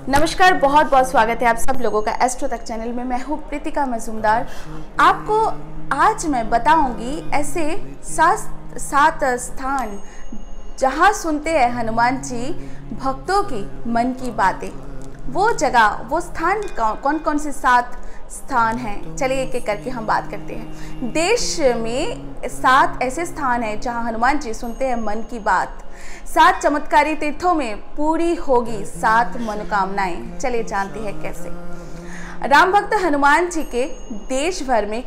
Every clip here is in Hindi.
नमस्कार, बहुत बहुत स्वागत है आप सब लोगों का एस्ट्रो तक चैनल में। मैं हूँ प्रीतिका मजूमदार। आपको आज मैं बताऊंगी ऐसे सात स्थान जहाँ सुनते हैं हनुमान जी भक्तों की मन की बातें। वो जगह, वो स्थान कौन कौन से 7 स्थान हैं, चलिए एक एक करके हम बात करते हैं। देश में 7 ऐसे स्थान हैं जहां हनुमान जी सुनते हैं मन की बात। 7 चमत्कारी तीर्थों में पूरी होगी 7 मनोकामनाएं। चलिए जानते हैं कैसे। राम भक्त हनुमान जी के देश भर में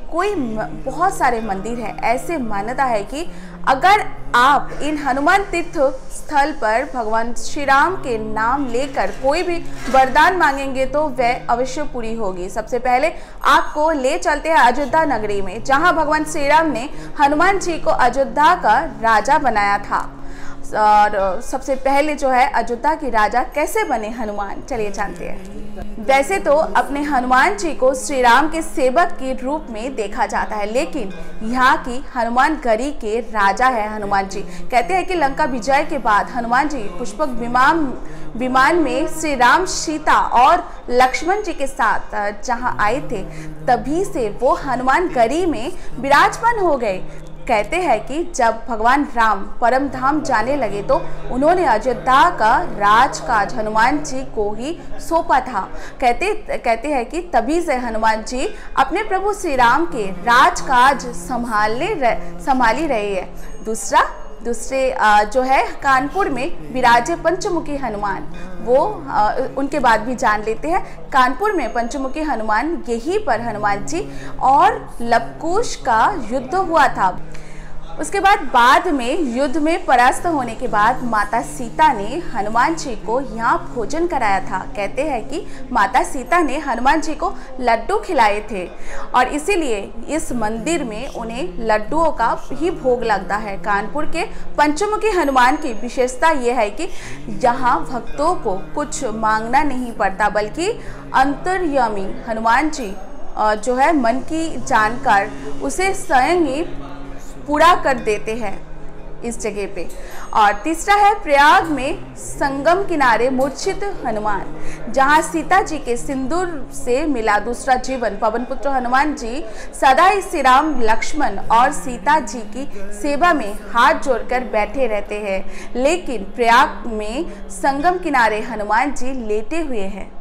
बहुत सारे मंदिर हैं। ऐसे मान्यता है कि अगर आप इन हनुमान तीर्थ स्थल पर भगवान श्री राम के नाम लेकर कोई भी वरदान मांगेंगे तो वह अवश्य पूरी होगी। सबसे पहले आपको ले चलते हैं अयोध्या नगरी में, जहां भगवान श्री राम ने हनुमान जी को अयोध्या का राजा बनाया था। और सबसे पहले जो है अयोध्या की राजा कैसे बने हनुमान, चलिए जानते हैं। वैसे तो अपने हनुमान जी को श्री राम के सेवक के रूप में देखा जाता है, लेकिन यहाँ की हनुमान गरी के राजा है हनुमान जी। कहते हैं कि लंका विजय के बाद हनुमान जी पुष्पक विमान में श्री राम, सीता और लक्ष्मण जी के साथ जहाँ आए थे, तभी से वो हनुमान गरी में विराजमान हो गए। कहते हैं कि जब भगवान राम परम धाम जाने लगे तो उन्होंने अयोध्या का राजकाज हनुमान जी को ही सौंपा था। कहते हैं कि तभी से हनुमान जी अपने प्रभु श्री राम के राजकाज संभाली रहे हैं। दूसरे जो है कानपुर में विराजे पंचमुखी हनुमान, वो उनके बाद भी जान लेते हैं। कानपुर में पंचमुखी हनुमान, यहीं पर हनुमान जी और लवकुश का युद्ध हुआ था। उसके बाद में युद्ध में परास्त होने के बाद माता सीता ने हनुमान जी को यहाँ भोजन कराया था। कहते हैं कि माता सीता ने हनुमान जी को लड्डू खिलाए थे और इसीलिए इस मंदिर में उन्हें लड्डुओं का ही भोग लगता है। कानपुर के पंचमुखी हनुमान की विशेषता यह है कि यहाँ भक्तों को कुछ मांगना नहीं पड़ता, बल्कि अंतर्यामी हनुमान जी जो है मन की जानकर उसे स्वयं ही पूरा कर देते हैं इस जगह पे। और तीसरा है प्रयाग में संगम किनारे मूर्छित हनुमान, जहां सीता जी के सिंदूर से मिला दूसरा जीवन। पवन पुत्र हनुमान जी सदा ही श्री राम, लक्ष्मण और सीता जी की सेवा में हाथ जोड़कर बैठे रहते हैं, लेकिन प्रयाग में संगम किनारे हनुमान जी लेटे हुए हैं।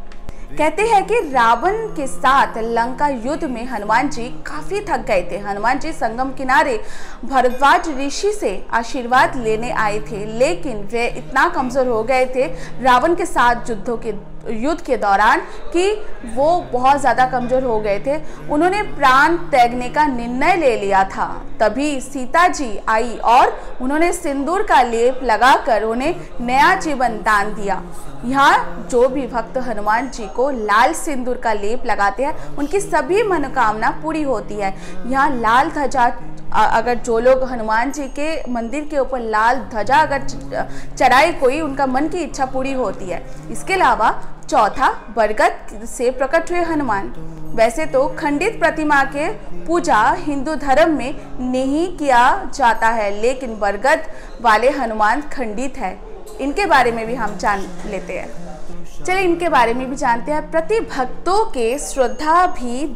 कहते हैं कि रावण के साथ लंका युद्ध में हनुमान जी काफी थक गए थे। हनुमान जी संगम किनारे भरद्वाज ऋषि से आशीर्वाद लेने आए थे, लेकिन वे इतना कमजोर हो गए थे रावण के साथ युद्ध के दौरान कि वो बहुत ज़्यादा कमज़ोर हो गए थे। उन्होंने प्राण त्यागने का निर्णय ले लिया था। तभी सीता जी आई और उन्होंने सिंदूर का लेप लगाकर उन्हें नया जीवन दान दिया। यहाँ जो भी भक्त हनुमान जी को लाल सिंदूर का लेप लगाते हैं, उनकी सभी मनोकामना पूरी होती है। यहाँ लाल ध्वजा, अगर जो लोग हनुमान जी के मंदिर के ऊपर लाल ध्वजा अगर चढ़ाए कोई, उनका मन की इच्छा पूरी होती है। इसके अलावा चौथा, बरगद से प्रकट हुए हनुमान। वैसे तो खंडित प्रतिमा के पूजा हिंदू धर्म में नहीं किया जाता है, लेकिन बरगद वाले हनुमान खंडित है। इनके बारे में भी हम जान लेते हैं। चलिए इनके बारे में भी जानते हैं। प्रति भक्तों के श्रद्धा भी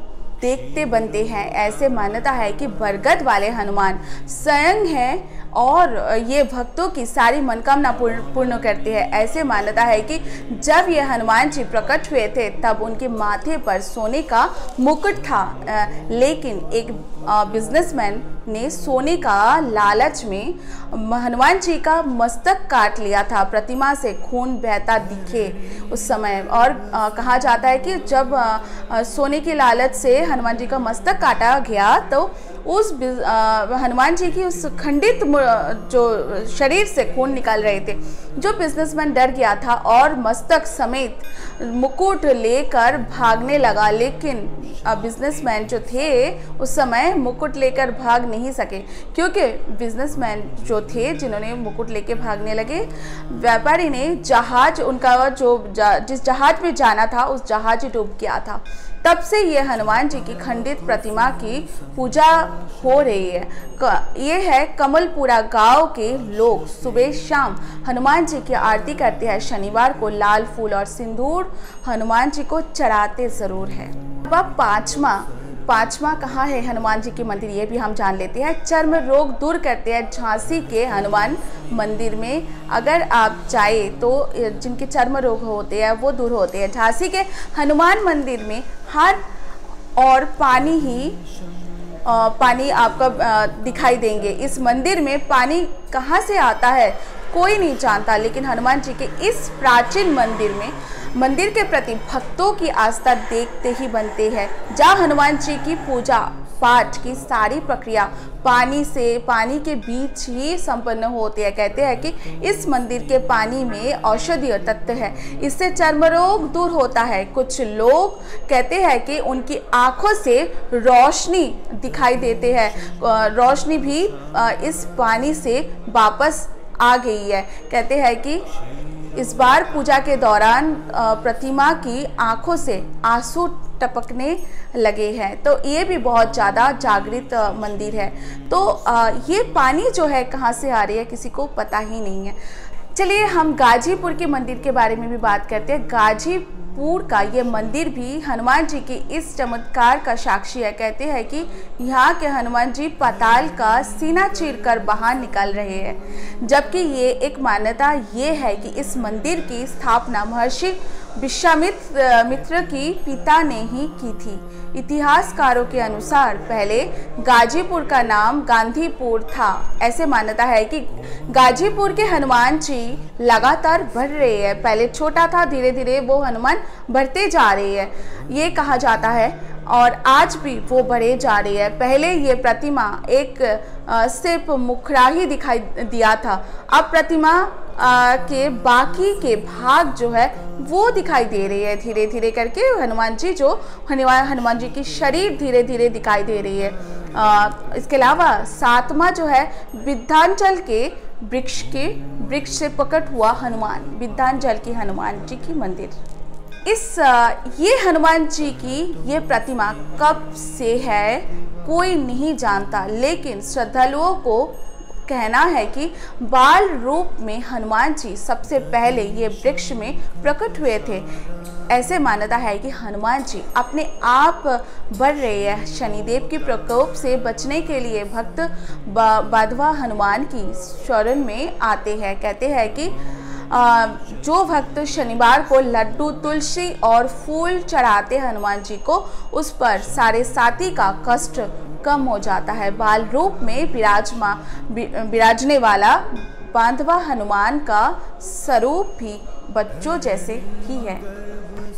देखते बनते हैं। ऐसे मान्यता है कि बरगद वाले हनुमान स्वयं हैं और ये भक्तों की सारी मनोकामना पूर्ण करते हैं। ऐसे मान्यता है कि जब ये हनुमान जी प्रकट हुए थे तब उनके माथे पर सोने का मुकुट था, लेकिन एक बिजनेसमैन ने सोने का लालच में हनुमान जी का मस्तक काट लिया था। प्रतिमा से खून बहता दिखे उस समय। और कहा जाता है कि जब सोने की लालच से हनुमान जी का मस्तक काटा गया तो उस हनुमान जी की उस खंडित जो शरीर से खून निकल रहे थे। जो बिजनेसमैन डर गया था और मस्तक समेत मुकुट लेकर भागने लगा, लेकिन बिजनेसमैन जो थे उस समय मुकुट लेकर भाग नहीं सके, क्योंकि बिजनेसमैन जो थे जिन्होंने मुकुट लेके भागने लगे, व्यापारी ने जहाज, उनका जो जिस जहाज में जाना था उस जहाज डूब गया था। तब से ये हनुमान जी की खंडित प्रतिमा की पूजा हो रही है। ये है कमलपुरा गांव के लोग सुबह शाम हनुमान जी की आरती करते हैं। शनिवार को लाल फूल और सिंदूर हनुमान जी को चढ़ाते ज़रूर है। अब पाँचवा कहाँ है हनुमान जी की मंदिर, ये भी हम जान लेते हैं। चर्म रोग दूर करते हैं झांसी के हनुमान मंदिर में। अगर आप जाए तो जिनके चर्म रोग होते हैं वो दूर होते हैं। झांसी के हनुमान मंदिर में हर और पानी आपको दिखाई देंगे। इस मंदिर में पानी कहाँ से आता है कोई नहीं जानता, लेकिन हनुमान जी के इस प्राचीन मंदिर के प्रति भक्तों की आस्था देखते ही बनते हैं। जहाँ हनुमान जी की पूजा पाठ की सारी प्रक्रिया पानी के बीच ही संपन्न होती है। कहते हैं कि इस मंदिर के पानी में औषधीय तत्व है, इससे चर्म रोग दूर होता है। कुछ लोग कहते हैं कि उनकी आंखों से रोशनी दिखाई देते हैं, रोशनी भी इस पानी से वापस आ गई है। कहते हैं कि इस बार पूजा के दौरान प्रतिमा की आंखों से आंसू टपकने लगे हैं। तो ये भी बहुत ज़्यादा जागृत मंदिर है। तो ये पानी जो है कहाँ से आ रही है किसी को पता ही नहीं है। चलिए हम गाजीपुर के मंदिर के बारे में भी बात करते हैं। गाजीपुर का ये मंदिर भी हनुमान जी की इस चमत्कार का साक्षी है। कहते हैं कि यहाँ के हनुमान जी पाताल का सीना चीरकर बाहर निकल रहे हैं। जबकि ये एक मान्यता ये है कि इस मंदिर की स्थापना महर्षि विश्वामित्र की पिता ने ही की थी। इतिहासकारों के अनुसार पहले गाजीपुर का नाम गांधीपुर था। ऐसे मान्यता है कि गाजीपुर के हनुमान जी लगातार बढ़ रहे हैं। पहले छोटा था, धीरे धीरे वो हनुमान बढ़ते जा रहे हैं ये कहा जाता है, और आज भी वो बढ़े जा रही है। पहले ये प्रतिमा एक सिर्फ मुखड़ा ही दिखाई दिया था, अब प्रतिमा के बाकी के भाग जो है वो दिखाई दे रही है। धीरे धीरे करके हनुमान जी की शरीर धीरे धीरे दिखाई दे रही है। इसके अलावा सातवां जो है विंध्याचल के वृक्ष से प्रकट हुआ हनुमान, विंध्याचल की हनुमान जी की मंदिर। ये हनुमान जी की ये प्रतिमा कब से है कोई नहीं जानता, लेकिन श्रद्धालुओं को कहना है कि बाल रूप में हनुमान जी सबसे पहले ये वृक्ष में प्रकट हुए थे। ऐसे मान्यता है कि हनुमान जी अपने आप बढ़ रहे हैं। शनिदेव के प्रकोप से बचने के लिए भक्त बाधवा हनुमान की शरण में आते हैं। कहते हैं कि जो भक्त शनिवार को लड्डू, तुलसी और फूल चढ़ाते हनुमान जी को, उस पर सारे साथी का कष्ट कम हो जाता है। बाल रूप में विराजने वाला बांधवा हनुमान का स्वरूप भी बच्चों जैसे ही है।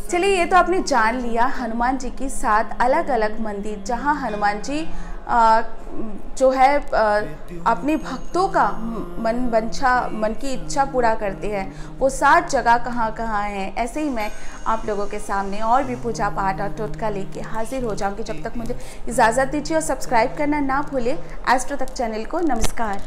चलिए, ये तो आपने जान लिया हनुमान जी की 7 अलग अलग मंदिर, जहां हनुमान जी जो है अपने भक्तों का मन की इच्छा पूरा करते हैं। वो 7 जगह कहाँ कहाँ हैं, ऐसे ही मैं आप लोगों के सामने और भी पूजा पाठ और टोटका लेके हाजिर हो जाऊंगी। जब तक मुझे इजाज़त दीजिए और सब्सक्राइब करना ना भूलिए एस्ट्रो तक चैनल को। नमस्कार।